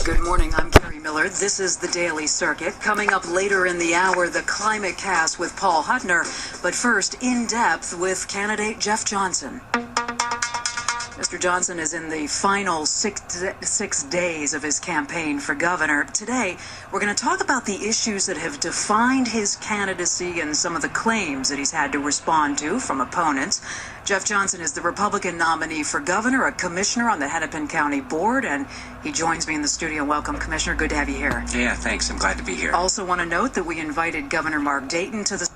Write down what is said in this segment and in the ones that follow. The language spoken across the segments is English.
Good morning, I'm Carrie Miller. This is the Daily Circuit. Coming up later in the hour, the Climate Cast with Paul Huttner. But first, In Depth with candidate Jeff Johnson. Mr. Johnson is in the final six days of his campaign for governor. Today, we're going to talk about the issues that have defined his candidacy and some of the claims that he's had to respond to from opponents. Jeff Johnson is the Republican nominee for governor, a commissioner on the Hennepin County Board, and he joins me in the studio. Welcome, Commissioner. Good to have you here. Yeah, thanks. I'm glad to be here. Also want to note that we invited Governor Mark Dayton to the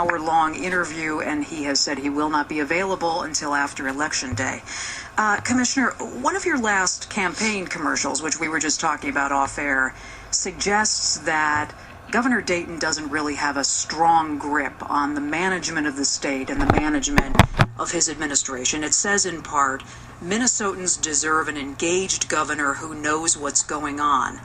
hour-long interview, and he has said he will not be available until after Election Day. Commissioner, one of your last campaign commercials, which we were just talking about off-air, suggests that Governor Dayton doesn't really have a strong grip on the management of the state and the management of his administration. It says in part, Minnesotans deserve an engaged governor who knows what's going on.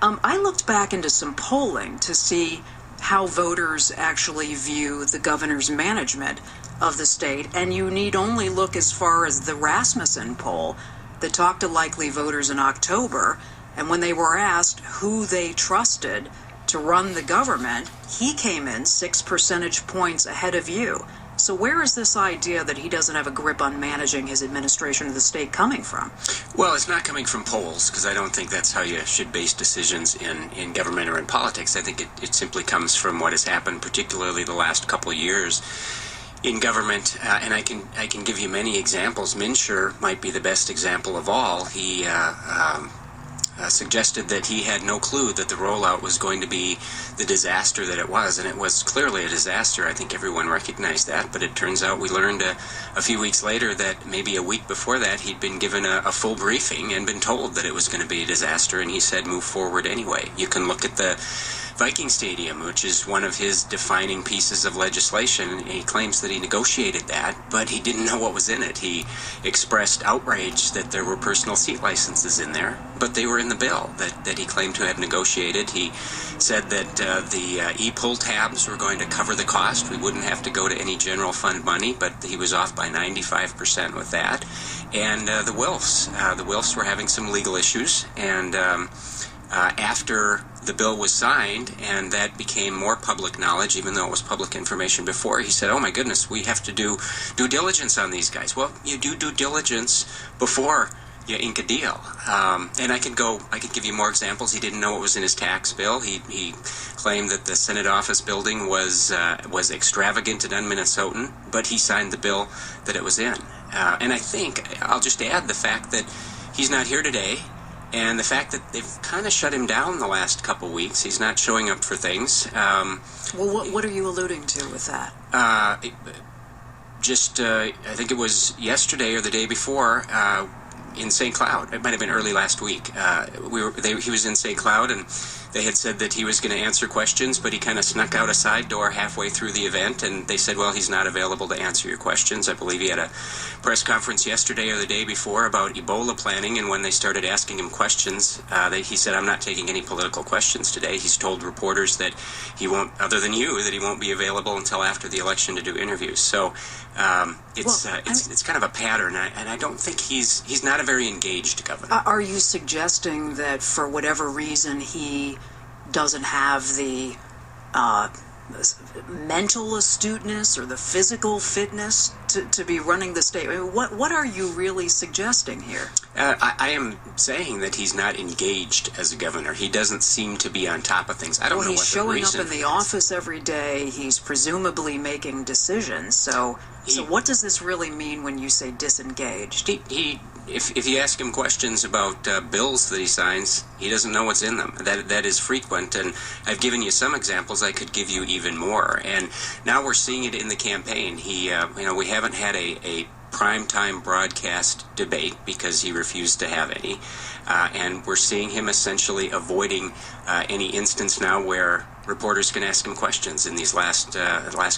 I looked back into some polling to see how voters actually view the governor's management of the state, and you need only look as far as the Rasmussen poll that talked to likely voters in October, and when they were asked who they trusted to run the government, he came in 6 percentage points ahead of you. So where is this idea that he doesn't have a grip on managing his administration of the state coming from? Well, it's not coming from polls, because I don't think that's how you should base decisions in government or in politics. I think it simply comes from what has happened, particularly the last couple of years in government, and I can give you many examples. Minsher might be the best example of all. He suggested that he had no clue that the rollout was going to be the disaster that it was, and it was clearly a disaster. I think everyone recognized that, but it turns out we learned a few weeks later that maybe a week before that he'd been given a full briefing and been told that it was going to be a disaster, and he said move forward anyway. You can look at the Viking Stadium, which is one of his defining pieces of legislation. He claims that he negotiated that, but he didn't know what was in it. He expressed outrage that there were personal seat licenses in there, but they were in the bill that he claimed to have negotiated. He said that the e-pull tabs were going to cover the cost. We wouldn't have to go to any general fund money, but he was off by 95% with that. And the Wilfs were having some legal issues, and after the bill was signed and that became more public knowledge, even though it was public information before, he said, oh my goodness, we have to do due diligence on these guys. Well, you do due diligence before you ink a deal. And I could give you more examples. He didn't know what was in his tax bill. He claimed that the Senate office building was extravagant and un-Minnesotan, but he signed the bill that it was in. And I think I'll just add the fact that he's not here today, and the fact that they've kind of shut him down the last couple weeks. He's not showing up for things. Well, what are you alluding to with that? I think it was yesterday or the day before, in St. Cloud. It might have been early last week. He was in St. Cloud, and they had said that he was going to answer questions, but he kind of snuck out a side door halfway through the event, and they said, well, he's not available to answer your questions. I believe he had a press conference yesterday or the day before about Ebola planning, and when they started asking him questions, he said, I'm not taking any political questions today. He's told reporters that he won't, other than you, that he won't be available until after the election to do interviews. So it's kind of a pattern, and I don't think he's not a very engaged governor. Are you suggesting that for whatever reason he doesn't have the mental astuteness or the physical fitness to be running the state? I mean, what are you really suggesting here? I am saying that he's not engaged as a governor. He doesn't seem to be on top of things. I don't know what the reason is. He's showing up in the office every day. He's presumably making decisions. So what does this really mean when you say disengaged? If you ask him questions about bills that he signs, he doesn't know what's in them. That is frequent, and I've given you some examples. I could give you even more. And now we're seeing it in the campaign. We haven't had a primetime broadcast debate because he refused to have any, and we're seeing him essentially avoiding any instance now where reporters can ask him questions in these last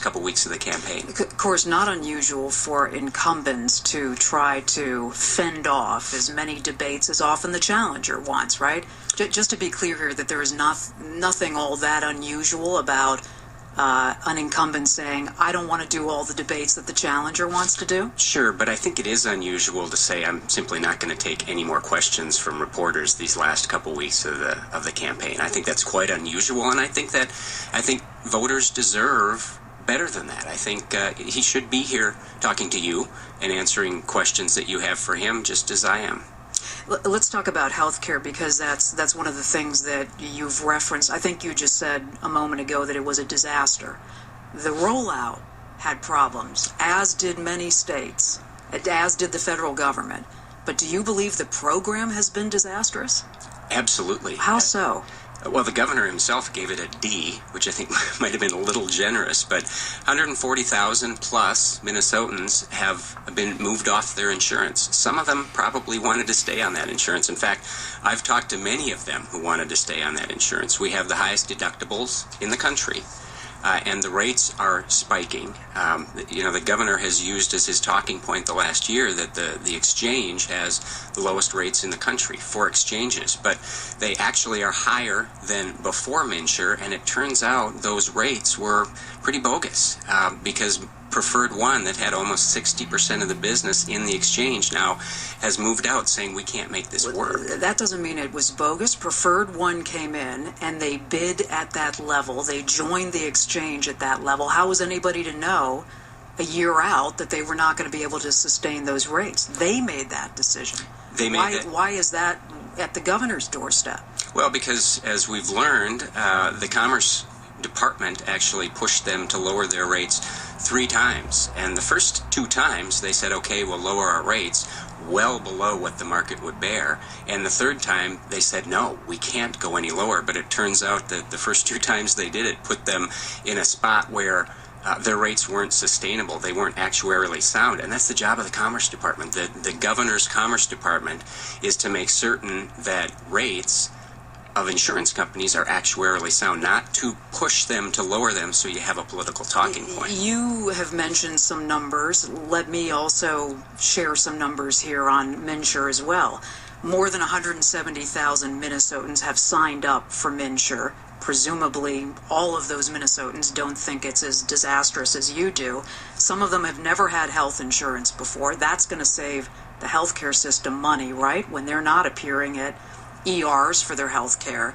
couple weeks of the campaign. Of course, not unusual for incumbents to try to fend off as many debates as often the challenger wants, right? Just to be clear here, that there is nothing all that unusual about an incumbent saying, I don't want to do all the debates that the challenger wants to do? Sure, but I think it is unusual to say I'm simply not going to take any more questions from reporters these last couple weeks of the campaign. I think that's quite unusual, and I think voters deserve better than that. I think he should be here talking to you and answering questions that you have for him, just as I am. Let's talk about healthcare, because that's one of the things that you've referenced. I think you just said a moment ago that it was a disaster. The rollout had problems, as did many states, as did the federal government. But do you believe the program has been disastrous? Absolutely. How so? Well, the governor himself gave it a D, which I think might have been a little generous, but 140,000 plus Minnesotans have been moved off their insurance. Some of them probably wanted to stay on that insurance. In fact, I've talked to many of them who wanted to stay on that insurance. We have the highest deductibles in the country. And the rates are spiking. The governor has used as his talking point the last year that the exchange has the lowest rates in the country for exchanges, but they actually are higher than before MNsure, and it turns out those rates were pretty bogus because Preferred One, that had almost 60% of the business in the exchange, now has moved out saying we can't make this work. That doesn't mean it was bogus. Preferred One came in and they bid at that level. They joined the exchange at that level. How was anybody to know a year out that they were not going to be able to sustain those rates? They made that decision. Why is that at the governor's doorstep? Well, because as we've learned, the Commerce Department actually pushed them to lower their rates 3 times. And the first 2 times they said, okay, we'll lower our rates well below what the market would bear. And the 3rd time they said, no, we can't go any lower. But it turns out that the first 2 times they did it put them in a spot where their rates weren't sustainable. They weren't actuarially sound. And that's the job of the Commerce Department. The governor's Commerce Department is to make certain that rates of insurance companies are actuarially sound, not to push them to lower them so you have a political talking point. You have mentioned some numbers. Let me also share some numbers here on MNsure as well. More than 170,000 Minnesotans have signed up for MNsure. Presumably, all of those Minnesotans don't think it's as disastrous as you do. Some of them have never had health insurance before. That's going to save the healthcare system money, right? When they're not appearing at ERs for their health care.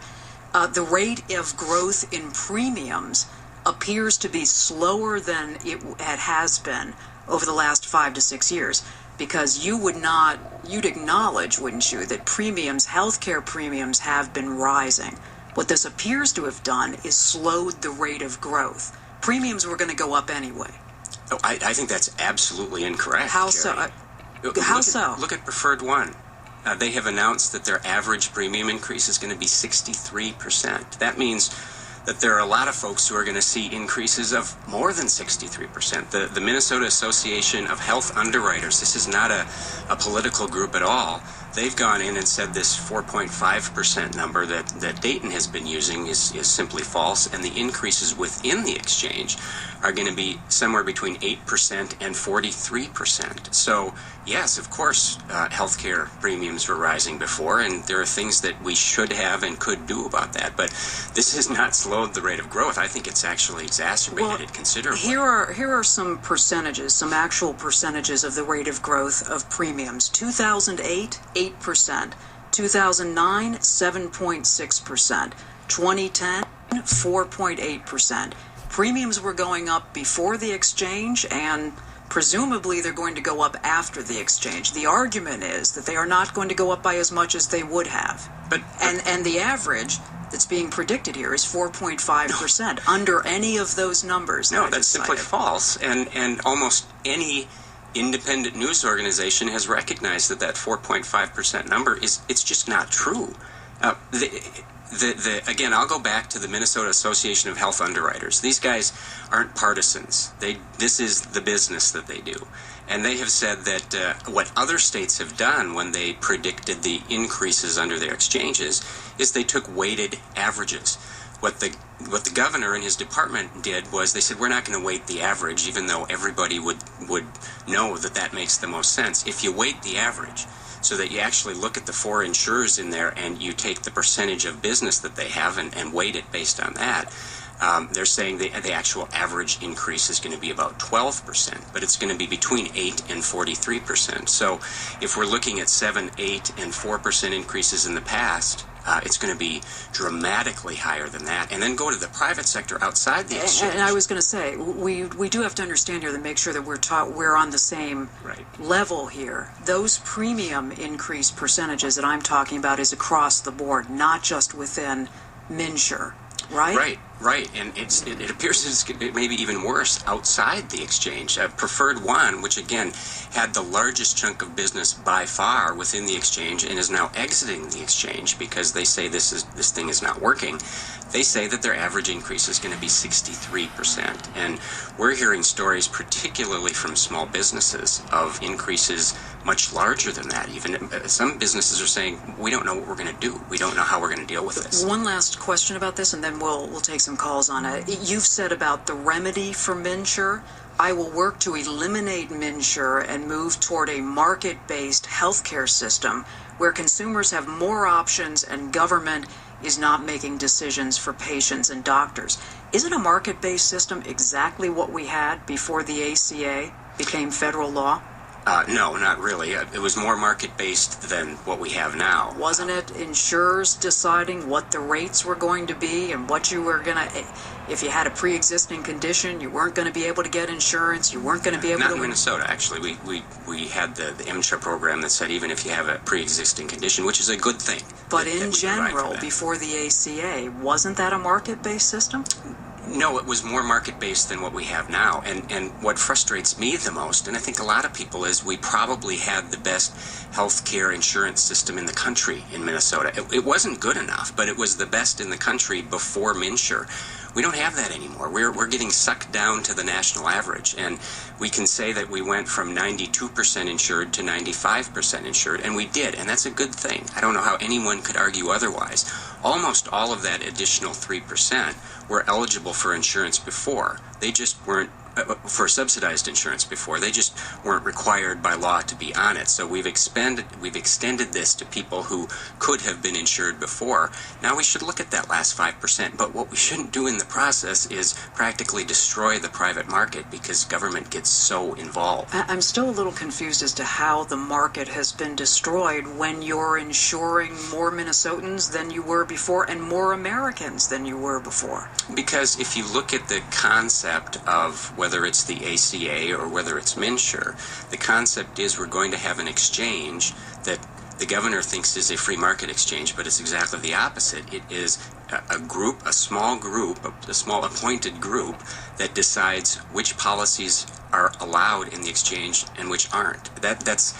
The rate of growth in premiums appears to be slower than it has been over the last 5 to 6 years, because you'd acknowledge, wouldn't you, that healthcare premiums have been rising. What this appears to have done is slowed the rate of growth. Premiums were going to go up anyway. Oh, I think that's absolutely incorrect. How so? Look at Preferred One. They have announced that their average premium increase is going to be 63%. That means that there are a lot of folks who are going to see increases of more than 63%. The Minnesota Association of Health Underwriters, this is not a political group at all. They've gone in and said this 4.5% number that Dayton has been using is simply false, and the increases within the exchange are going to be somewhere between 8% and 43%. So, yes, of course, healthcare premiums were rising before, and there are things that we should have and could do about that. But this has not slowed the rate of growth. I think it's actually exacerbated it considerably. Here are some percentages, some actual percentages of the rate of growth of premiums. 2008, 8%. 2009, 7.6%. 2010, 4.8%. Premiums were going up before the exchange, and presumably they're going to go up after the exchange. The argument is that they are not going to go up by as much as they would have. And the average that's being predicted here is 4.5% under any of those numbers. No, that's simply false. And almost any independent news organization has recognized that 4.5% number it's just not true. Again, I'll go back to the Minnesota Association of Health Underwriters. These guys aren't partisans. This is the business that they do. And they have said that what other states have done when they predicted the increases under their exchanges is they took weighted averages. What the governor and his department did was they said, we're not going to weight the average, even though everybody would know that makes the most sense. If you weight the average, so that you actually look at the 4 insurers in there and you take the percentage of business that they have and weight it based on that, They're saying the actual average increase is going to be about 12%, but it's going to be between 8 and 43%. So if we're looking at 7, 8, and 4% increases in the past, it's going to be dramatically higher than that. And then go to the private sector outside the exchange. And I was going to say, we do have to understand here to make sure that we're on the same level here. Those premium increase percentages that I'm talking about is across the board, not just within MNsure, right? Right. And it appears it may be even worse outside the exchange. Preferred One, which again had the largest chunk of business by far within the exchange and is now exiting the exchange because they say this thing is not working. They say that their average increase is going to be 63%. And we're hearing stories, particularly from small businesses, of increases much larger than that. Even some businesses are saying, we don't know what we're going to do. We don't know how we're going to deal with this. One last question about this, and then we'll take some calls on it. You've said about the remedy for MNsure. I will work to eliminate MNsure and move toward a market-based healthcare system where consumers have more options and government is not making decisions for patients and doctors. Isn't a market-based system exactly what we had before the ACA became federal law? No, not really. It was more market-based than what we have now. Wasn't it insurers deciding what the rates were going to be and what you were going to... If you had a pre-existing condition, you weren't going to be able to get insurance, you weren't going to be able to... Not in Minnesota, actually. We had the MPR program that said even if you have a pre-existing condition, which is a good thing. But in general, before the ACA, wasn't that a market-based system? No, it was more market-based than what we have now. And what frustrates me the most, and I think a lot of people, is we probably had the best health care insurance system in the country in Minnesota. It wasn't good enough, but it was the best in the country before MNsure. We don't have that anymore. We're getting sucked down to the national average, and we can say that we went from 92% insured to 95% insured, and we did, and that's a good thing. I don't know how anyone could argue otherwise. Almost all of that additional 3% were eligible for insurance before. They just weren't for subsidized insurance before. They just weren't required by law to be on it. So we've extended this to people who could have been insured before. Now we should look at that last 5%, but what we shouldn't do in the process is practically destroy the private market because government gets so involved. I'm still a little confused as to how the market has been destroyed when you're insuring more Minnesotans than you were before and more Americans than you were before. Because if you look at the concept of whether it's the ACA or whether it's MNsure, the concept is we're going to have an exchange that the governor thinks is a free market exchange, but it's exactly the opposite. It is a small appointed group that decides which policies are allowed in the exchange and which aren't. That's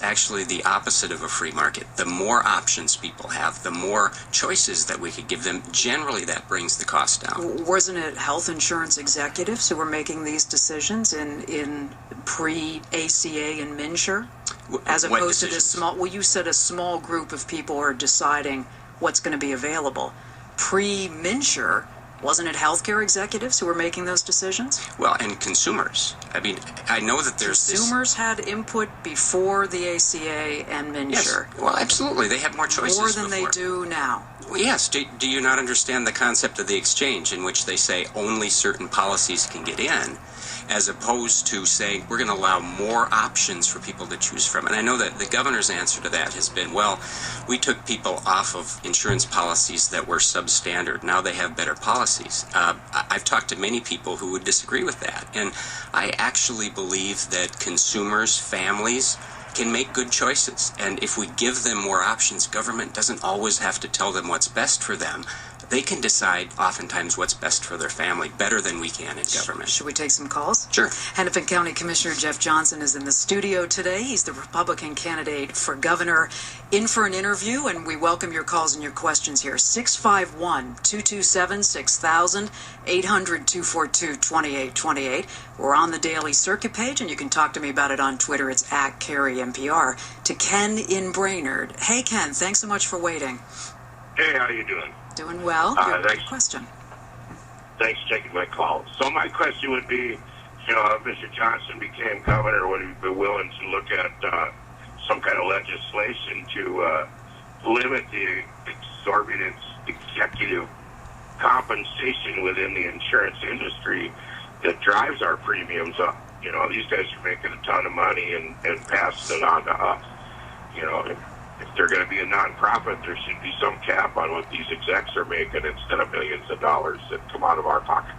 actually the opposite of a free market. The more options people have, the more choices that we could give them, generally that brings the cost down. Wasn't it health insurance executives who were making these decisions in pre-ACA and MNsure? As opposed to this small, well, you said a small group of people are deciding what's going to be available. Pre-MNsure, wasn't it healthcare executives who were making those decisions? Well, and consumers. I mean, I know that there's consumers had input before the ACA and MNsure. Yes. Well, absolutely. They have more choices more than they do now. Well, yes. Do you not understand the concept of the exchange in which they say only certain policies can get in, as opposed to saying we're going to allow more options for people to choose from? And I know that the governor's answer to that has been, well, we took people off of insurance policies that were substandard. Now they have better policies. I've talked to many people who would disagree with that. And I actually believe that consumers, families, can make good choices. And if we give them more options, government doesn't always have to tell them what's best for them. They can decide oftentimes what's best for their family better than we can in government. Should we take some calls? Sure. Hennepin County Commissioner Jeff Johnson is in the studio today. He's the Republican candidate for governor, in for an interview, and we welcome your calls and your questions here. 651-227-6000, 800-242-2828. We're on the Daily Circuit page, and you can talk to me about it on Twitter. It's @CarrieMPR. To Ken in Brainerd. Hey, Ken, thanks so much for waiting. Hey, how you doing? Doing well. Thanks. Question. Thanks for taking my call. So my question would be, if Mr. Johnson became governor, would he be willing to look at some kind of legislation to limit the exorbitant executive comp compensation within the insurance industry that drives our premiums up. You know, these guys are making a ton of money and passing it on to us. You know, if they're going to be a nonprofit, there should be some cap on what these execs are making instead of millions of dollars that come out of our pockets.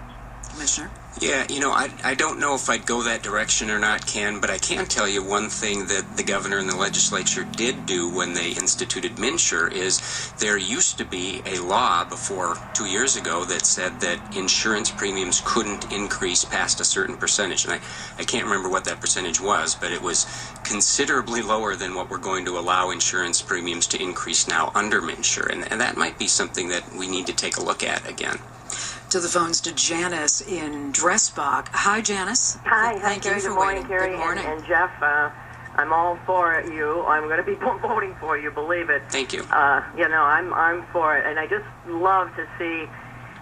Commissioner? Yeah, you know, I don't know if I'd go that direction or not, Ken, but I can tell you one thing that the governor and the legislature did do when they instituted MNsure is there used to be a law before 2 years ago that said that insurance premiums couldn't increase past a certain percentage. And I can't remember what that percentage was, but it was considerably lower than what we're going to allow insurance premiums to increase now under MNsure. And that might be something that we need to take a look at again. To the phones to Janice in Dressbach. Hi, Janice. Hi. Thank you for Good morning, waiting. Carrie. Good morning. And Jeff, I'm all for you. I'm going to be voting for you, believe it. Thank you. You know, I'm for it. And I just love to see,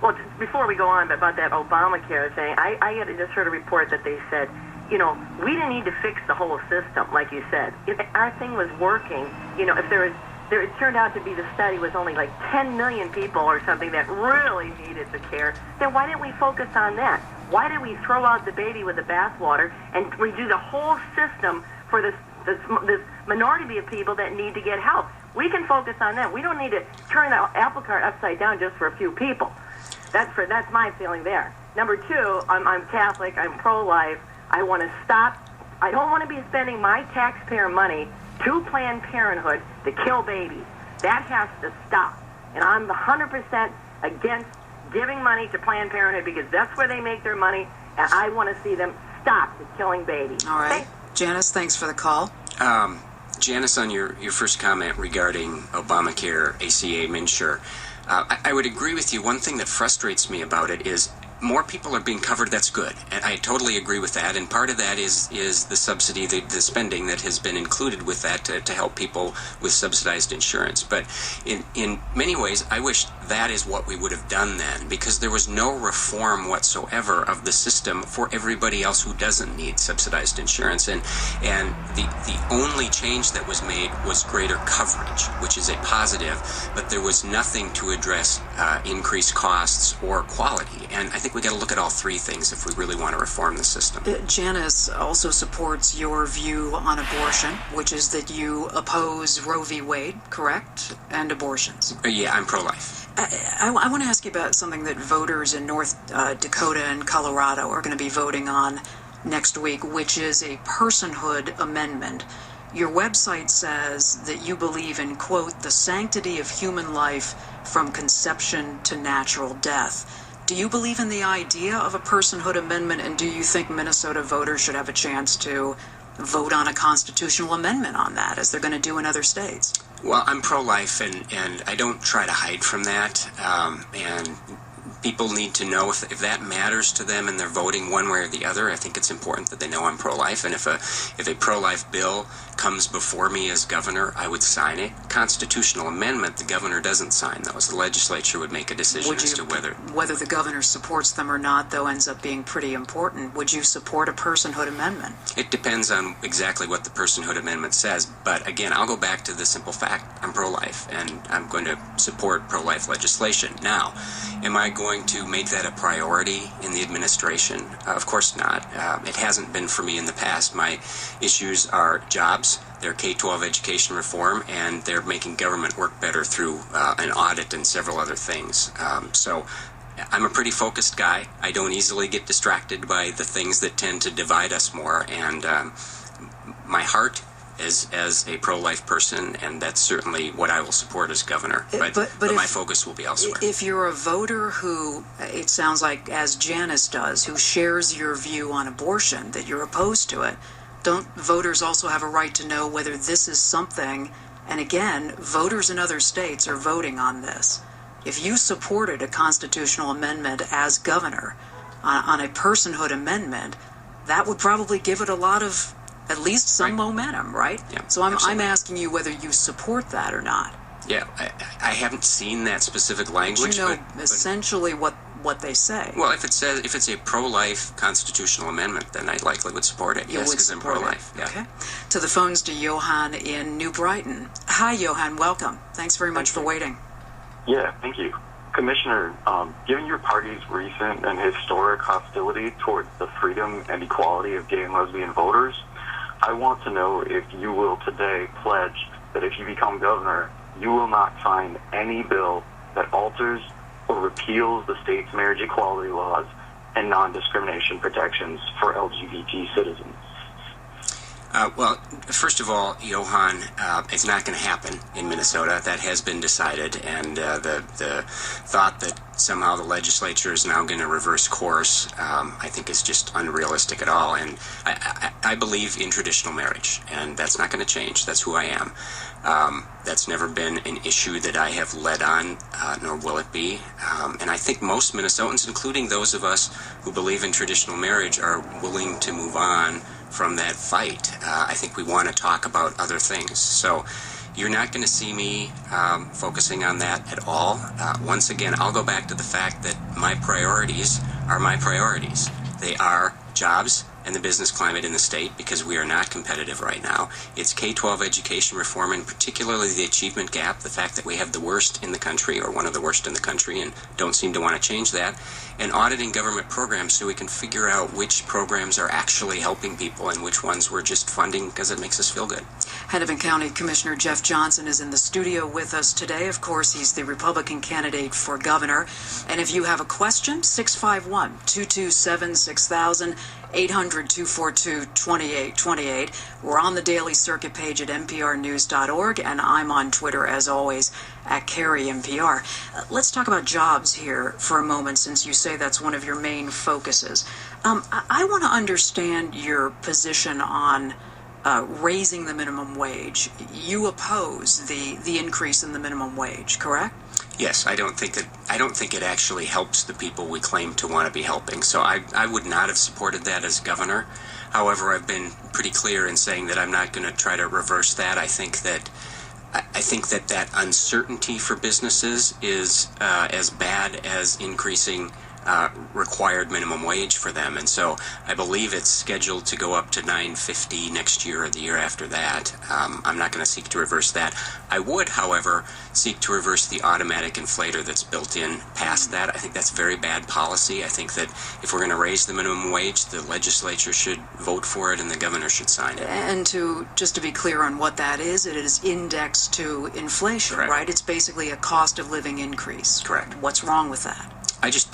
well, before we go on about that Obamacare thing, I just heard a report that they said, you know, we didn't need to fix the whole system, like you said. If our thing was working, you know, if it turned out to be the study was only like 10 million people or something that really needed the care, then why didn't we focus on that? Why did we throw out the baby with the bathwater and redo the whole system for this minority of people that need to get help? We can focus on that. We don't need to turn the apple cart upside down just for a few people. That's my feeling there. Number two, I'm Catholic. I'm pro-life. I want to stop. I don't want to be spending my taxpayer money to Planned Parenthood to kill babies. That has to stop. And I'm 100% against giving money to Planned Parenthood because that's where they make their money, and I want to see them stop the killing babies. All right. Janice, thanks for the call. Janice, on your first comment regarding Obamacare, ACA, MNsure, I would agree with you. One thing that frustrates me about it is more people are being covered. That's good, and I totally agree with that. And part of that is the subsidy, the spending that has been included with that to help people with subsidized insurance. But in many ways, I wish that is what we would have done then, because there was no reform whatsoever of the system for everybody else who doesn't need subsidized insurance. And the only change that was made was greater coverage, which is a positive, but there was nothing to address increased costs or quality. And I think we got to look at all three things if we really want to reform the system. Janice also supports your view on abortion, which is that you oppose Roe v. Wade, correct? And abortions. Yeah, I'm pro-life. I want to ask you about something that voters in North Dakota and Colorado are going to be voting on next week, which is a personhood amendment. Your website says that you believe in, quote, the sanctity of human life from conception to natural death. Do you believe in the idea of a personhood amendment, and do you think Minnesota voters should have a chance to vote on a constitutional amendment on that, as they're going to do in other states? Well, I'm pro-life, and I don't try to hide from that. And people need to know if that matters to them and they're voting one way or the other. I think it's important that they know I'm pro-life. And if a pro-life bill comes before me as governor, I would sign it. Constitutional amendment, the governor doesn't sign those. The legislature would make a decision as to whether the governor supports them or not, though, ends up being pretty important. Would you support a personhood amendment? It depends on exactly what the personhood amendment says. But again, I'll go back to the simple fact: I'm pro-life, and I'm going to support pro-life legislation. Now, am I going to make that a priority in the administration? Of course not. It hasn't been for me in the past. My issues are jobs, they're K-12 education reform, and they're making government work better through an audit and several other things. So I'm a pretty focused guy. I don't easily get distracted by the things that tend to divide us more, and my heart is as a pro-life person, and that's certainly what I will support as governor. But my focus will be elsewhere. If you're a voter who, it sounds like, as Janice does, who shares your view on abortion, that you're opposed to it, don't voters also have a right to know whether this is something? And again, voters in other states are voting on this. If you supported a constitutional amendment as governor on a personhood amendment, that would probably give it a lot of, at least some momentum, right? Yeah, so I'm asking you whether you support that or not. Yeah, I haven't seen that specific language. You know essentially what they say. Well, if it's a pro-life constitutional amendment, then I likely would support it. Yes, because I'm pro-life. Yeah. Okay. To the phones to Johan in New Brighton. Hi, Johan. Welcome. Thanks very much for waiting. Yeah, thank you. Commissioner, given your party's recent and historic hostility towards the freedom and equality of gay and lesbian voters, I want to know if you will today pledge that if you become governor, you will not sign any bill that alters or repeals the state's marriage equality laws and non-discrimination protections for LGBT citizens. Well, first of all, Johan, it's not going to happen in Minnesota. That has been decided, and the thought that somehow the legislature is now going to reverse course, I think is just unrealistic at all. And I believe in traditional marriage, and that's not going to change. That's who I am. That's never been an issue that I have led on, nor will it be. And I think most Minnesotans, including those of us who believe in traditional marriage, are willing to move on from that fight. I think we want to talk about other things. So you're not going to see me focusing on that at all. Once again, I'll go back to the fact that my priorities are my priorities. They are jobs and the business climate in the state, because we are not competitive right now. It's K-12 education reform, and particularly the achievement gap, the fact that we have the worst in the country, or one of the worst in the country, and don't seem to want to change that, and auditing government programs so we can figure out which programs are actually helping people and which ones we're just funding because it makes us feel good. Hennepin County Commissioner Jeff Johnson is in the studio with us today. Of course, he's the Republican candidate for governor. And if you have a question, 651-227-6000, 800-242-2828. We're on the Daily Circuit page at mprnews.org, and I'm on Twitter, as always, at CarrieMPR. Let's talk about jobs here for a moment, since you say that's one of your main focuses. I want to understand your position on raising the minimum wage. You oppose the increase in the minimum wage, correct? Yes, I don't think it actually helps the people we claim to want to be helping. So I would not have supported that as governor. However, I've been pretty clear in saying that I'm not going to try to reverse that. I think that uncertainty for businesses is as bad as increasing required minimum wage for them, and so I believe it's scheduled to go up to $9.50 next year or the year after that. I'm not going to seek to reverse that. I would, however, seek to reverse the automatic inflator that's built in past that. I think that's very bad policy. I think that if we're going to raise the minimum wage, the legislature should vote for it and the governor should sign it. And just to be clear on what that is, it is indexed to inflation, Correct. Right? It's basically a cost of living increase. Correct. What's wrong with that?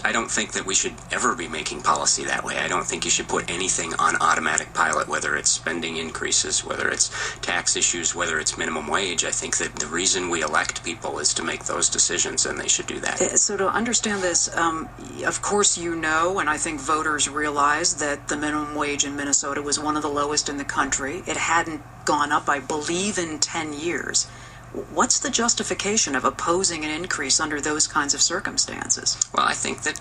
I don't think that we should ever be making policy that way. I don't think you should put anything on automatic pilot, whether it's spending increases, whether it's tax issues, whether it's minimum wage. I think that the reason we elect people is to make those decisions, and they should do that. So to understand this, of course you know, and I think voters realize, that the minimum wage in Minnesota was one of the lowest in the country. It hadn't gone up, I believe, in 10 years. What's the justification of opposing an increase under those kinds of circumstances? Well, I think that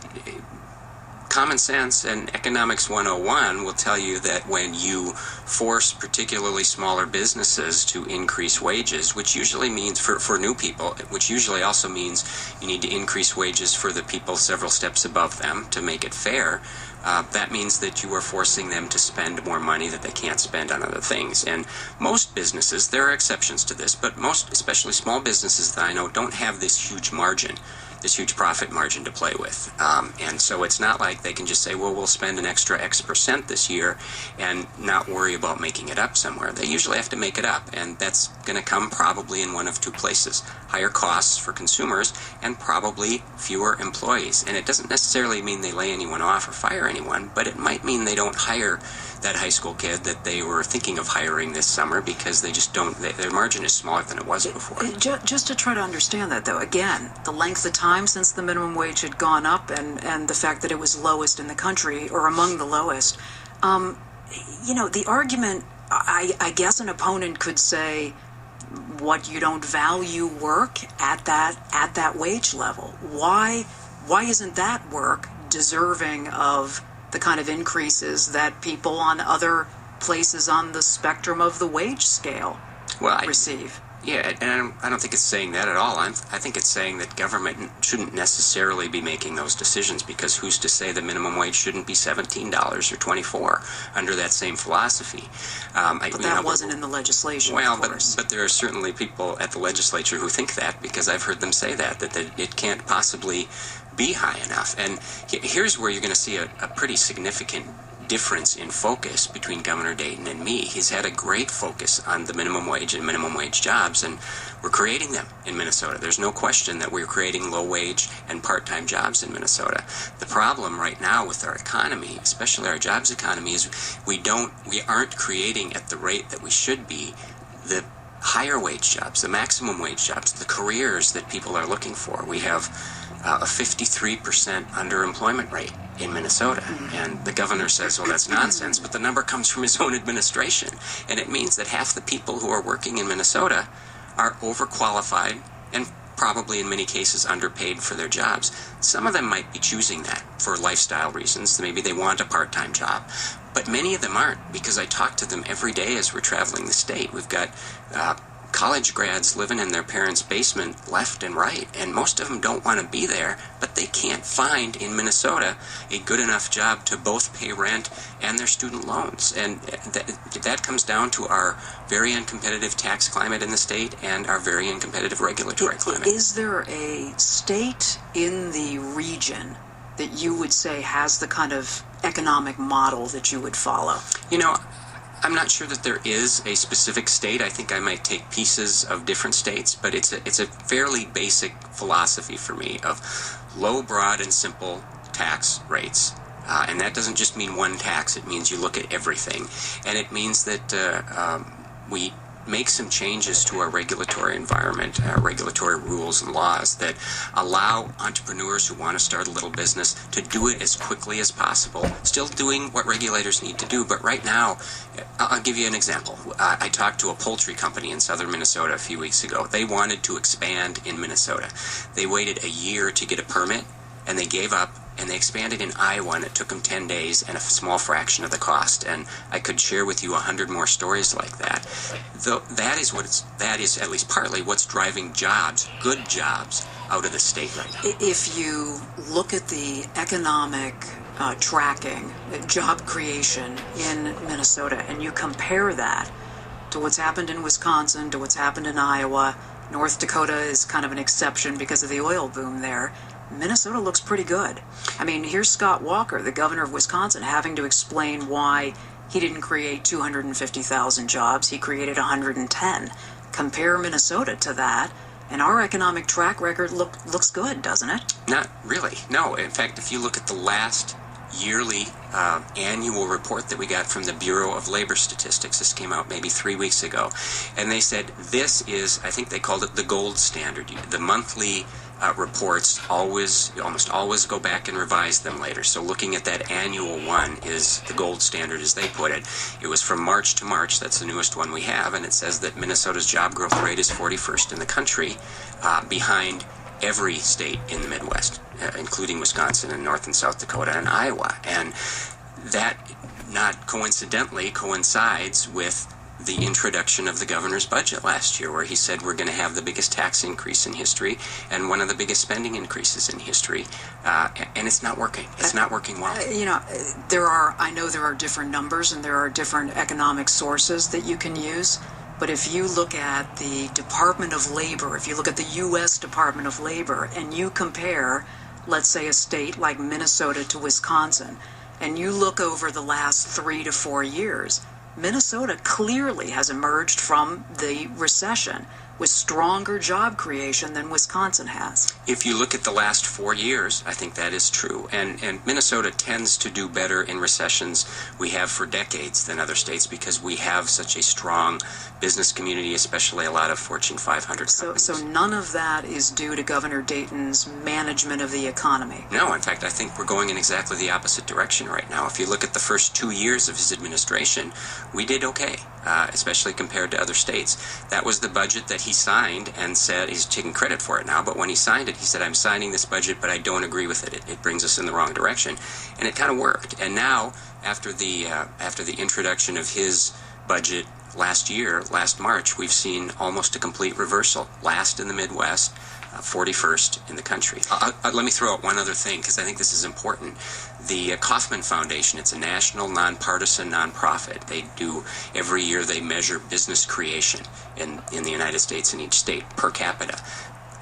common sense and economics 101 will tell you that when you force particularly smaller businesses to increase wages, which usually means for new people, which usually also means you need to increase wages for the people several steps above them to make it fair, that means that you are forcing them to spend more money that they can't spend on other things. And most businesses, there are exceptions to this, but most, especially small businesses that I know, don't have this huge margin, this huge profit margin to play with. And so it's not like they can just say, well, we'll spend an extra X percent this year and not worry about making it up somewhere. They usually have to make it up, and that's going to come probably in one of two places: higher costs for consumers and probably fewer employees. And it doesn't necessarily mean they lay anyone off or fire anyone, but it might mean they don't hire that high school kid that they were thinking of hiring this summer because they just don't, their margin is smaller than it was before. Just to try to understand that, though, again, the length of time since the minimum wage had gone up, and the fact that it was lowest in the country, or among the lowest, the argument, I guess an opponent could say, what, you don't value work at that wage level? Why isn't that work deserving of the kind of increases that people on other places on the spectrum of the wage scale receive? Yeah, and I don't think it's saying that at all. I think it's saying that government shouldn't necessarily be making those decisions, because who's to say the minimum wage shouldn't be $17 or $24 under that same philosophy? But that wasn't in the legislation, well, of course. but there are certainly people at the legislature who think that, because I've heard them say that it can't possibly be high enough. And here's where you're going to see a pretty significant difference in focus between Governor Dayton and me. He's had a great focus on the minimum wage and minimum wage jobs, and we're creating them in Minnesota. There's no question that we're creating low wage and part-time jobs in Minnesota. The problem right now with our economy, especially our jobs economy, is we aren't creating at the rate that we should be the higher wage jobs, the maximum wage jobs, the careers that people are looking for. We have a 53% underemployment rate in Minnesota. And the governor says, well, that's nonsense, but the number comes from his own administration. And it means that half the people who are working in Minnesota are overqualified and probably in many cases underpaid for their jobs. Some of them might be choosing that for lifestyle reasons. Maybe they want a part-time job. But many of them aren't, because I talk to them every day as we're traveling the state. We've got college grads living in their parents' basement left and right, and most of them don't want to be there, but they can't find in Minnesota a good enough job to both pay rent and their student loans. And that comes down to our very uncompetitive tax climate in the state and our very uncompetitive regulatory climate. Is there a state in the region that you would say has the kind of economic model that you would follow? You know, I'm not sure that there is a specific state. I think I might take pieces of different states, but it's a fairly basic philosophy for me of low, broad, and simple tax rates. And that doesn't just mean one tax. It means you look at everything. And it means that we make some changes to our regulatory environment, our regulatory rules and laws that allow entrepreneurs who want to start a little business to do it as quickly as possible, still doing what regulators need to do. But right now, I'll give you an example. I talked to a poultry company in southern Minnesota a few weeks ago. They wanted to expand in Minnesota. They waited a year to get a permit, and they gave up, and they expanded in Iowa, and it took them 10 days and a small fraction of the cost. And I could share with you 100 more stories like that. That is at least partly what's driving jobs, good jobs, out of the state right now. If you look at the economic tracking, job creation in Minnesota, and you compare that to what's happened in Wisconsin, to what's happened in Iowa, North Dakota is kind of an exception because of the oil boom there. Minnesota looks pretty good. I mean, here's Scott Walker, the governor of Wisconsin, having to explain why he didn't create 250,000 jobs. He created 110. Compare Minnesota to that, and our economic track record looks good, doesn't it? Not really. No. In fact, if you look at the last yearly annual report that we got from the Bureau of Labor Statistics, this came out maybe 3 weeks ago, and they said this is, I think they called it the gold standard. The monthly reports almost always go back and revise them later. So looking at that annual one is the gold standard, as they put it. It was from March to March. That's the newest one we have, and it says that Minnesota's job growth rate is 41st in the country, behind every state in the Midwest, including Wisconsin and North and South Dakota and Iowa. And that, not coincidentally, coincides with the introduction of the governor's budget last year, where he said we're going to have the biggest tax increase in history and one of the biggest spending increases in history. And it's not working. It's not working well. You know, I know there are different numbers and there are different economic sources that you can use. But if you look at the Department of Labor, if you look at the U.S. Department of Labor, and you compare, let's say, a state like Minnesota to Wisconsin, and you look over the last 3 to 4 years, Minnesota clearly has emerged from the recession with stronger job creation than Wisconsin has. If you look at the last 4 years, I think that is true. And Minnesota tends to do better in recessions we have for decades than other states because we have such a strong business community, especially a lot of Fortune 500 companies. So none of that is due to Governor Dayton's management of the economy? No, in fact, I think we're going in exactly the opposite direction right now. If you look at the first 2 years of his administration, we did okay, especially compared to other states. That was the budget that he signed and said, he's taking credit for it now, but when he signed it, he said, I'm signing this budget, but I don't agree with it. It brings us in the wrong direction. And it kind of worked. And now, after the introduction of his budget last March, we've seen almost a complete reversal. Last in the Midwest, 41st in the country. Let me throw out one other thing, because I think this is important. The Kauffman Foundation, it's a national, nonpartisan nonprofit. They do, every year they measure business creation in the United States in each state per capita.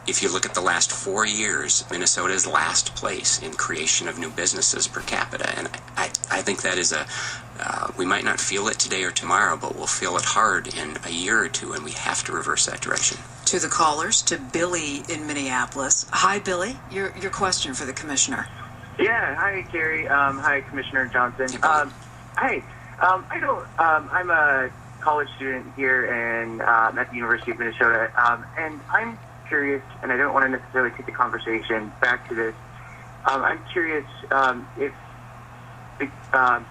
If you look at the last 4 years, Minnesota is last place in creation of new businesses per capita. And I think that is we might not feel it today or tomorrow, but we'll feel it hard in a year or two, and we have to reverse that direction. To the callers, to Billy in Minneapolis. Hi, Billy. Your question for the commissioner. Yeah. Hi, Carrie. Hi, Commissioner Johnson. Hey, I'm a college student here at the University of Minnesota, and I'm curious, and I don't want to necessarily take the conversation back to this. I'm curious if the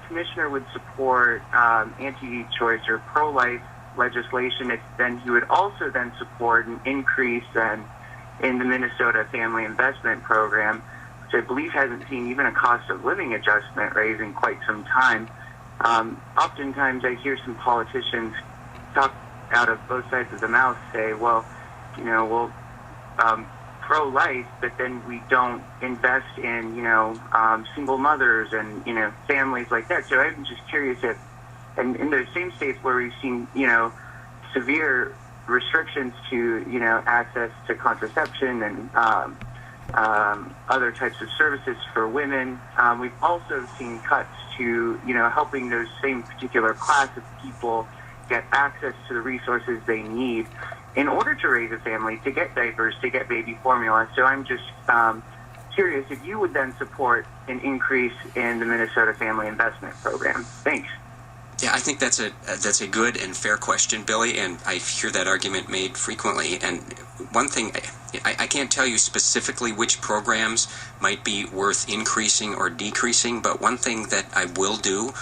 commissioner would support anti-choice or pro-life legislation, if then he would also then support an increase in the Minnesota Family Investment Program, which I believe hasn't seen even a cost of living adjustment raise in quite some time. Oftentimes I hear some politicians talk out of both sides of the mouth say, well, we'll pro-life, but then we don't invest in, single mothers and, families like that. So I'm just curious if, and in those same states where we've seen, severe restrictions to, access to contraception and other types of services for women, we've also seen cuts to, helping those same particular class of people get access to the resources they need in order to raise a family, to get diapers, to get baby formula. So I'm just curious if you would then support an increase in the Minnesota Family Investment Program. Thanks. Yeah, I think that's a good and fair question, Billy, and I hear that argument made frequently. And one thing, I can't tell you specifically which programs might be worth increasing or decreasing, but one thing that I will do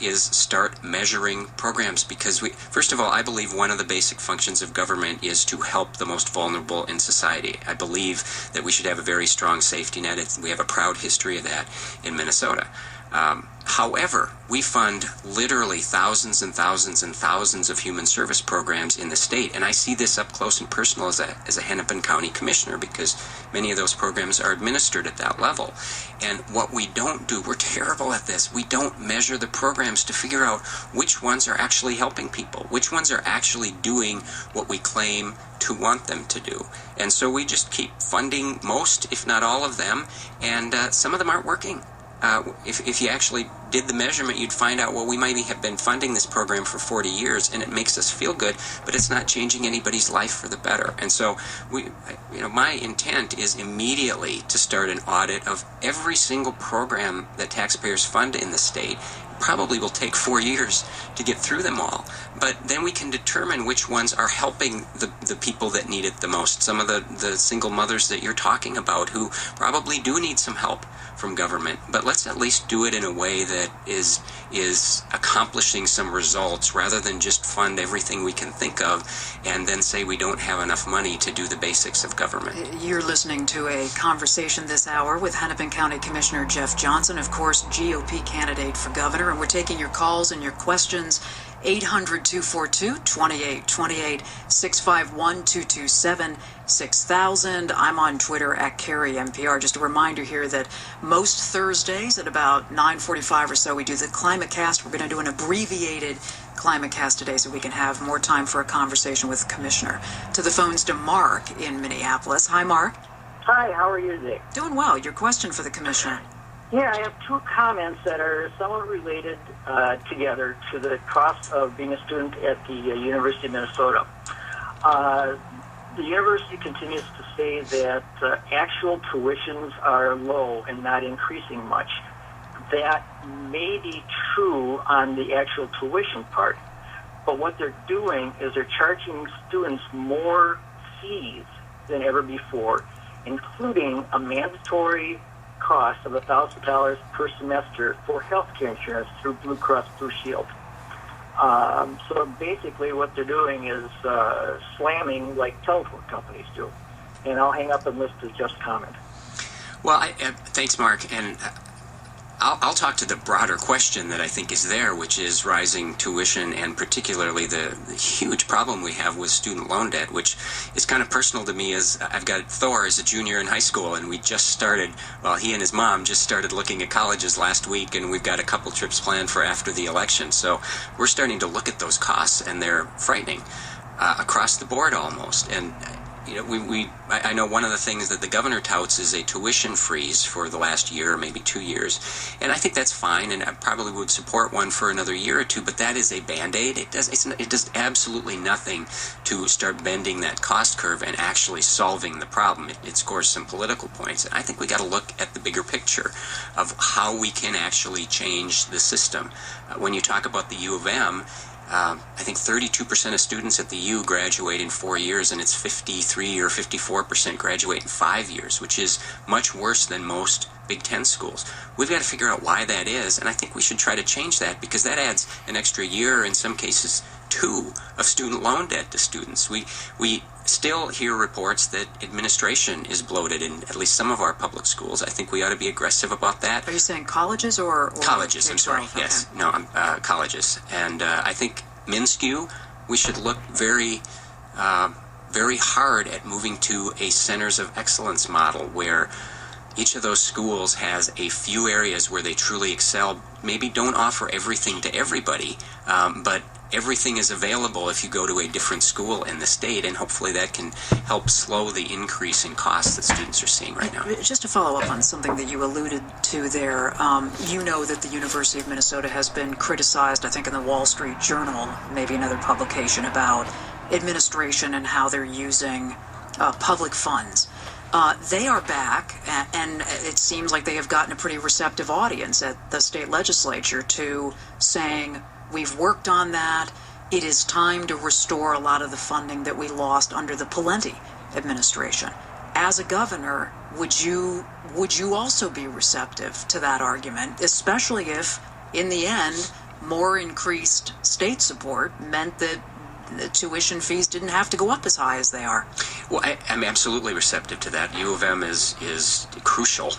is start measuring programs, because first of all, I believe one of the basic functions of government is to help the most vulnerable in society. I believe that we should have a very strong safety net. We have a proud history of that in Minnesota. However, we fund literally thousands and thousands and thousands of human service programs in the state, and I see this up close and personal as a Hennepin County commissioner, because many of those programs are administered at that level. And what we don't do, we're terrible at this, we don't measure the programs to figure out which ones are actually helping people, which ones are actually doing what we claim to want them to do. And so we just keep funding most, if not all of them, and some of them aren't working. If you actually did the measurement, you'd find out, well, we might have been funding this program for 40 years, and it makes us feel good, but it's not changing anybody's life for the better. And so, my intent is immediately to start an audit of every single program that taxpayers fund in the state. Probably will take 4 years to get through them all, but then we can determine which ones are helping the people that need it the most. Some of the single mothers that you're talking about who probably do need some help from government, but let's at least do it in a way that is accomplishing some results, rather than just fund everything we can think of and then say we don't have enough money to do the basics of government. You're listening to a conversation this hour with Hennepin County Commissioner Jeff Johnson, of course, GOP candidate for governor, and we're taking your calls and your questions. 800-242-2828, 651-227-6000. I'm on Twitter at Carrie MPR. Just a reminder here that most Thursdays at about 9:45 or so, we do the Climate Cast. We're going to do an abbreviated Climate Cast today so we can have more time for a conversation with the commissioner. To the phones to Mark in Minneapolis. Hi, Mark. Hi, how are you today? Doing well. Your question for the commissioner. Yeah, I have two comments that are somewhat related together to the cost of being a student at the University of Minnesota. The university continues to say that actual tuitions are low and not increasing much. That may be true on the actual tuition part, but what they're doing is they're charging students more fees than ever before, including a mandatory cost of $1,000 per semester for healthcare insurance through Blue Cross Blue Shield. So basically what they're doing is slamming like telephone companies do. And I'll hang up and listen to Jeff's comment. Well, thanks, Mark. And I'll talk to the broader question that I think is there, which is rising tuition and particularly the huge problem we have with student loan debt, which is kind of personal to me. As I've got Thor as a junior in high school, and we just started, well, he and his mom just started looking at colleges last week, and we've got a couple trips planned for after the election. So we're starting to look at those costs, and they're frightening across the board almost. And you know, I know one of the things that the governor touts is a tuition freeze for the last year or maybe 2 years, and I think that's fine, and I probably would support one for another year or two. But that is a band-aid. It does absolutely nothing to start bending that cost curve and actually solving the problem. It scores some political points, and I think we got to look at the bigger picture of how we can actually change the system. When you talk about the U of M. I think 32% of students at the U graduate in 4 years, and it's 53 or 54% graduate in 5 years, which is much worse than most Big Ten schools. We've got to figure out why that is, and I think we should try to change that, because that adds an extra year, in some cases 2, of student loan debt to students. We still hear reports that administration is bloated in at least some of our public schools. I think we ought to be aggressive about that. Are you saying colleges or colleges? I'm sorry. Okay. Yes. No, colleges. And I think MnSCU, we should look very hard at moving to a centers of excellence model where each of those schools has a few areas where they truly excel. Maybe don't offer everything to everybody, but everything is available if you go to a different school in the state, and hopefully that can help slow the increase in costs that students are seeing right now. Just to follow up on something that you alluded to there, you know that the University of Minnesota has been criticized, I think, in the Wall Street Journal, maybe another publication, about administration and how they're using public funds. They are back, and it seems like they have gotten a pretty receptive audience at the state legislature to saying, we've worked on that. It is time to restore a lot of the funding that we lost under the Pawlenty administration. As a governor, would you also be receptive to that argument, especially if, in the end, more increased state support meant that the tuition fees didn't have to go up as high as they are? Well, I'm absolutely receptive to that. U of M is crucial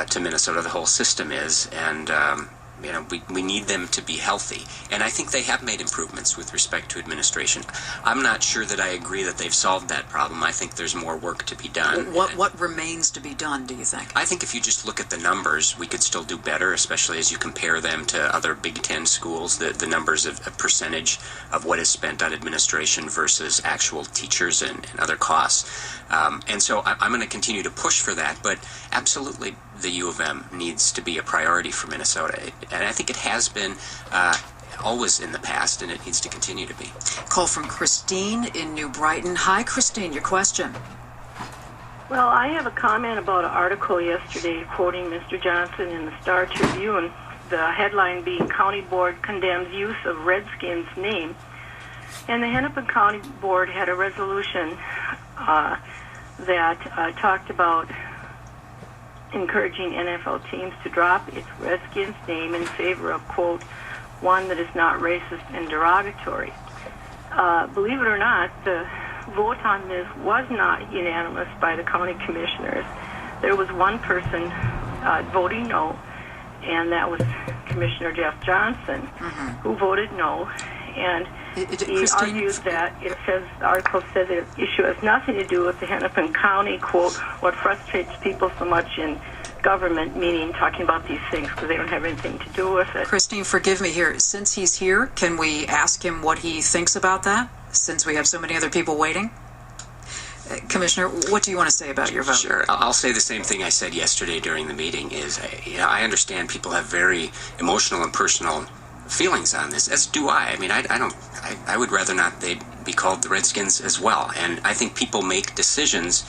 to Minnesota. The whole system is, and you know, we need them to be healthy. And I think they have made improvements with respect to administration. I'm not sure that I agree that they've solved that problem. I think there's more work to be done. What remains to be done, do you think? I think if you just look at the numbers, we could still do better, especially as you compare them to other Big Ten schools, the numbers of a percentage of what is spent on administration versus actual teachers and other costs. And so I'm going to continue to push for that, but absolutely the U of M needs to be a priority for Minnesota. And I think it has been always in the past, and it needs to continue to be. Call from Christine in New Brighton. Hi, Christine, your question. Well, I have a comment about an article yesterday quoting Mr. Johnson in the Star Tribune, the headline being County Board Condemns Use of Redskins Name. And the Hennepin County Board had a resolution that talked about encouraging NFL teams to drop its Redskins name in favor of, quote, one that is not racist and derogatory. Believe it or not, the vote on this was not unanimous by the county commissioners. There was one person voting no, and that was Commissioner Jeff Johnson, who voted no. And he argues that the article says the issue has nothing to do with the Hennepin County, quote, what frustrates people so much in government, meaning talking about these things because they don't have anything to do with it. Christine, forgive me here. Since he's here, can we ask him what he thinks about that, since we have so many other people waiting? Commissioner, what do you want to say about your vote? Sure. I'll say the same thing I said yesterday during the meeting is, I understand people have very emotional and personal feelings on this, as do I. I mean, I would rather not they be called the Redskins as well. And I think people make decisions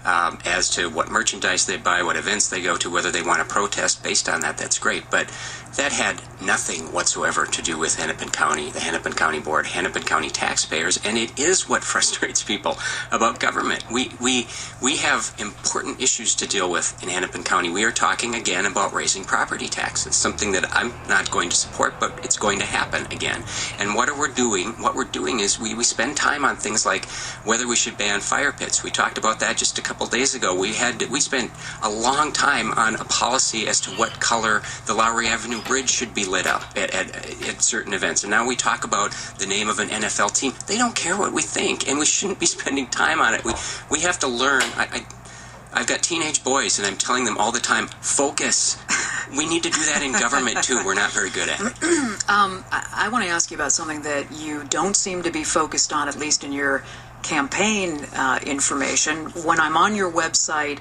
as to what merchandise they buy, what events they go to, whether they want to protest based on that. That's great. But that had nothing whatsoever to do with Hennepin County, the Hennepin County Board, Hennepin County taxpayers, and it is what frustrates people about government. We have important issues to deal with in Hennepin County. We are talking again about raising property taxes, something that I'm not going to support, but it's going to happen again. And what we're doing is we spend time on things like whether we should ban fire pits. We talked about that just a couple couple days ago, we spent a long time on a policy as to what color the Lowry Avenue Bridge should be lit up at certain events. And now we talk about the name of an NFL team. They don't care what we think, and we shouldn't be spending time on it. We have to learn. I've got teenage boys, and I'm telling them all the time, focus. We need to do that in government, too. We're not very good at it. I want to ask you about something that you don't seem to be focused on, at least in your campaign information. When I'm on your website,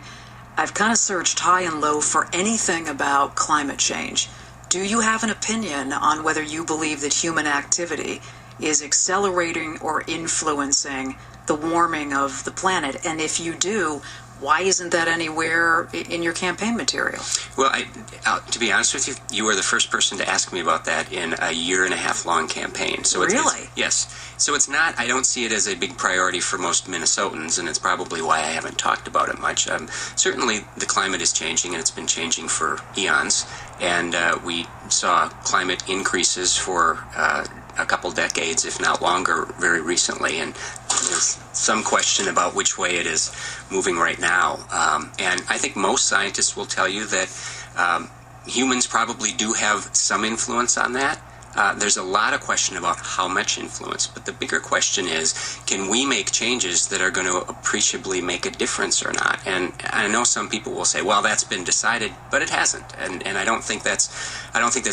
I've kind of searched high and low for anything about climate change. Do you have an opinion on whether you believe that human activity is accelerating or influencing the warming of the planet? And if you do, why isn't that anywhere in your campaign material? Well, to be honest with you, you were the first person to ask me about that in a 1.5-year long campaign. So really? Yes. So it's not, I don't see it as a big priority for most Minnesotans, and it's probably why I haven't talked about it much. Certainly the climate is changing, and it's been changing for eons. And we saw climate increases for a couple decades, if not longer, very recently, and there's some question about which way it is moving right now. And I think most scientists will tell you that humans probably do have some influence on that. There's a lot of question about how much influence, but the bigger question is, can we make changes that are going to appreciably make a difference or not? And I know some people will say, well, that's been decided, but it hasn't. And I don't think that's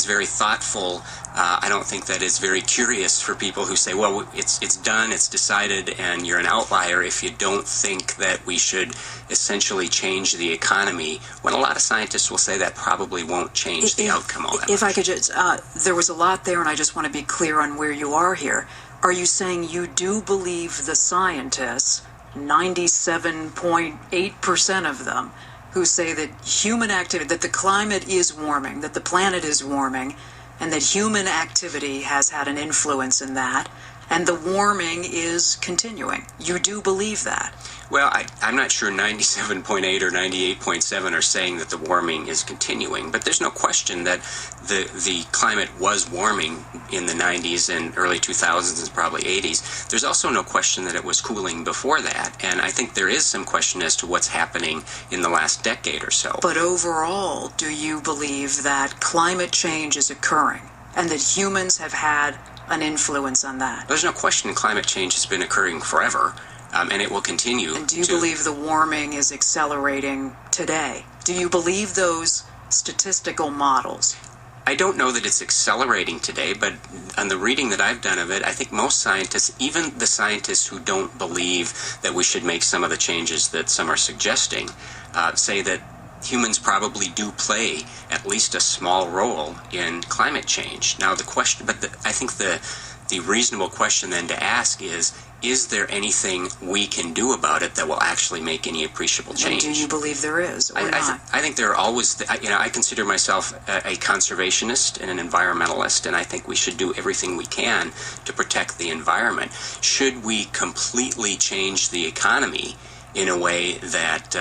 very thoughtful. I don't think that is very curious for people who say, well, it's done, it's decided, and you're an outlier if you don't think that we should essentially change the economy, when a lot of scientists will say that probably won't change the outcome all that much. If I could just, there was a lot there, and I just want to be clear on where you are here. Are you saying you do believe the scientists, 97.8% of them, who say that human activity, that the climate is warming, that the planet is warming, and that human activity has had an influence in that, and the warming is continuing? You do believe that? Well, I'm not sure 97.8 or 98.7 are saying that the warming is continuing, but there's no question that the climate was warming in the 90s and early 2000s and probably 80s. There's also no question that it was cooling before that, and I think there is some question as to what's happening in the last decade or so. But overall, do you believe that climate change is occurring and that humans have had an influence on that? There's no question climate change has been occurring forever. And it will continue. And do you believe the warming is accelerating today? Do you believe those statistical models? I don't know that it's accelerating today, but on the reading that I've done of it, I think most scientists, even the scientists who don't believe that we should make some of the changes that some are suggesting, say that humans probably do play at least a small role in climate change. Now, the question, I think the reasonable question then to ask is there anything we can do about it that will actually make any appreciable change? And do you believe there is, or not? I think there are always, I consider myself a conservationist and an environmentalist, and I think we should do everything we can to protect the environment. Should we completely change the economy in a way that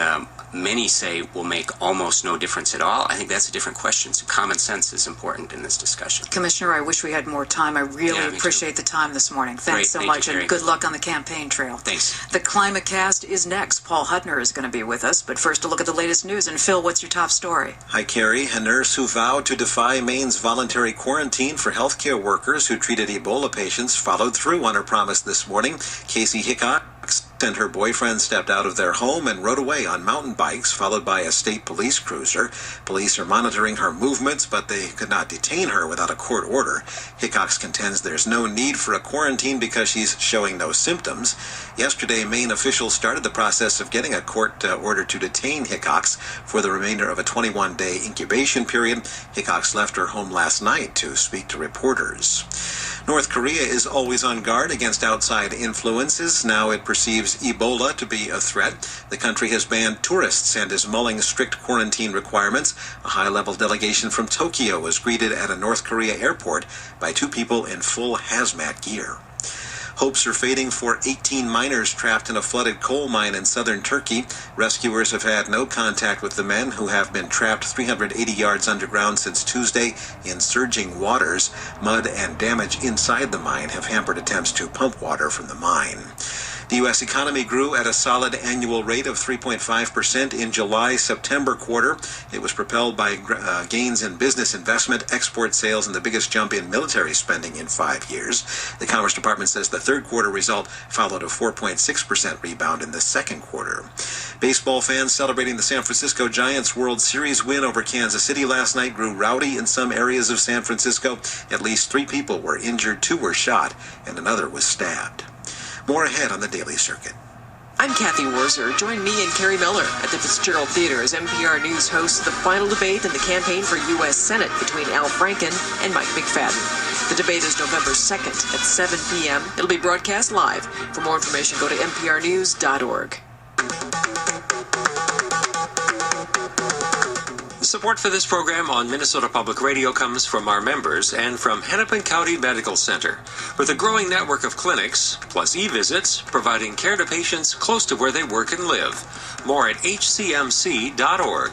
many say will make almost no difference at all? I think that's a different question. So common sense is important in this discussion. Commissioner, I wish we had more time. I really appreciate the time this morning. Thanks so much, and good luck on the campaign trail. Thanks. The Climate Cast is next. Paul Huttner is going to be with us, but first a look at the latest news. And Phil, what's your top story? Hi, Carrie. A nurse who vowed to defy Maine's voluntary quarantine for healthcare workers who treated Ebola patients followed through on her promise this morning. Casey Hickox and her boyfriend stepped out of their home and rode away on mountain bikes, followed by a state police cruiser. Police are monitoring her movements, but they could not detain her without a court order. Hickox contends there's no need for a quarantine because she's showing no symptoms. Yesterday, Maine officials started the process of getting a court order to detain Hickox for the remainder of a 21-day incubation period. Hickox left her home last night to speak to reporters. North Korea is always on guard against outside influences. Now it perceives Ebola to be a threat. The country has banned tourists and is mulling strict quarantine requirements. A high-level delegation from Tokyo was greeted at a North Korea airport by two people in full hazmat gear. Hopes are fading for 18 miners trapped in a flooded coal mine in southern Turkey. Rescuers have had no contact with the men who have been trapped 380 yards underground since Tuesday in surging waters. Mud and damage inside the mine have hampered attempts to pump water from the mine. The U.S. economy grew at a solid annual rate of 3.5% in July-September quarter. It was propelled by gains in business investment, export sales, and the biggest jump in military spending in 5 years. The Commerce Department says the third quarter result followed a 4.6% rebound in the second quarter. Baseball fans celebrating the San Francisco Giants World Series win over Kansas City last night grew rowdy in some areas of San Francisco. At least 3 people were injured, 2 were shot, and another was stabbed. More ahead on the Daily Circuit. I'm Kathy Worzer. Join me and Carrie Miller at the Fitzgerald Theater as MPR News hosts the final debate in the campaign for U.S. Senate between Al Franken and Mike McFadden. The debate is November 2nd at 7 p.m. It'll be broadcast live. For more information, go to mprnews.org. Support for this program on Minnesota Public Radio comes from our members and from Hennepin County Medical Center, with a growing network of clinics, plus e-visits, providing care to patients close to where they work and live. More at hcmc.org.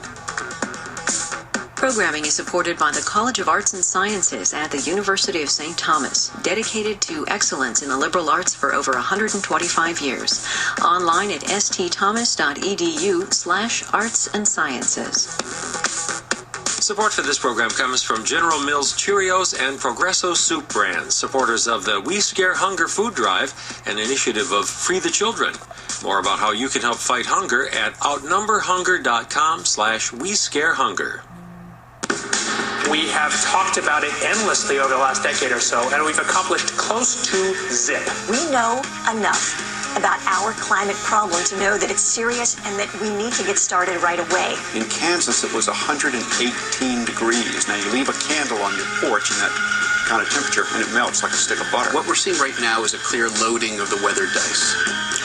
Programming is supported by the College of Arts and Sciences at the University of St. Thomas, dedicated to excellence in the liberal arts for over 125 years. Online at stthomas.edu/arts and sciences. Support for this program comes from General Mills Cheerios and Progresso Soup brands, supporters of the We Scare Hunger food drive, an initiative of Free the Children. More about how you can help fight hunger at outnumberhunger.com/WeScareHunger. We have talked about it endlessly over the last decade or so, and we've accomplished close to zip. We know enough about our climate problem to know that it's serious and that we need to get started right away. In Kansas, it was 118 degrees. Now, you leave a candle on your porch in that kind of temperature, and it melts like a stick of butter. What we're seeing right now is a clear loading of the weather dice.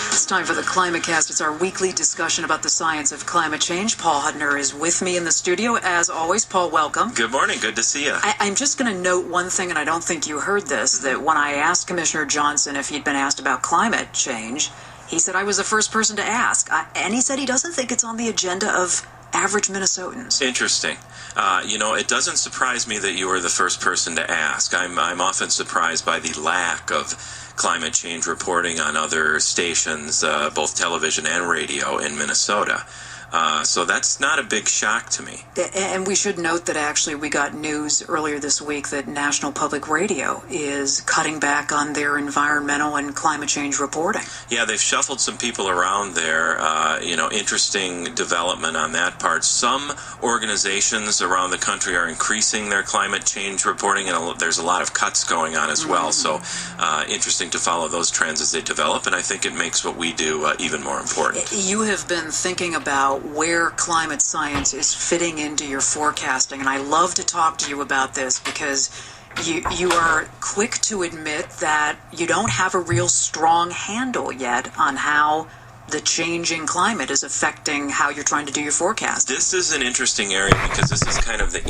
It's time for the ClimateCast. It's our weekly discussion about the science of climate change. Paul Hudner is with me in the studio. As always, Paul, welcome. Good morning. Good to see you. I'm just going to note one thing, and I don't think you heard this, that when I asked Commissioner Johnson if he'd been asked about climate change, he said I was the first person to ask. And he said he doesn't think it's on the agenda of average Minnesotans. Interesting. It doesn't surprise me that you were the first person to ask. I'm often surprised by the lack of climate change reporting on other stations, both television and radio in Minnesota. So that's not a big shock to me. And we should note that actually we got news earlier this week that National Public Radio is cutting back on their environmental and climate change reporting. Yeah, they've shuffled some people around there. Interesting development on that part. Some organizations around the country are increasing their climate change reporting, and there's a lot of cuts going on as well. So interesting to follow those trends as they develop, and I think it makes what we do even more important. You have been thinking about where climate science is fitting into your forecasting, and I love to talk to you about this because you are quick to admit that you don't have a real strong handle yet on how the changing climate is affecting how you're trying to do your forecast. This is an interesting area because this is kind of the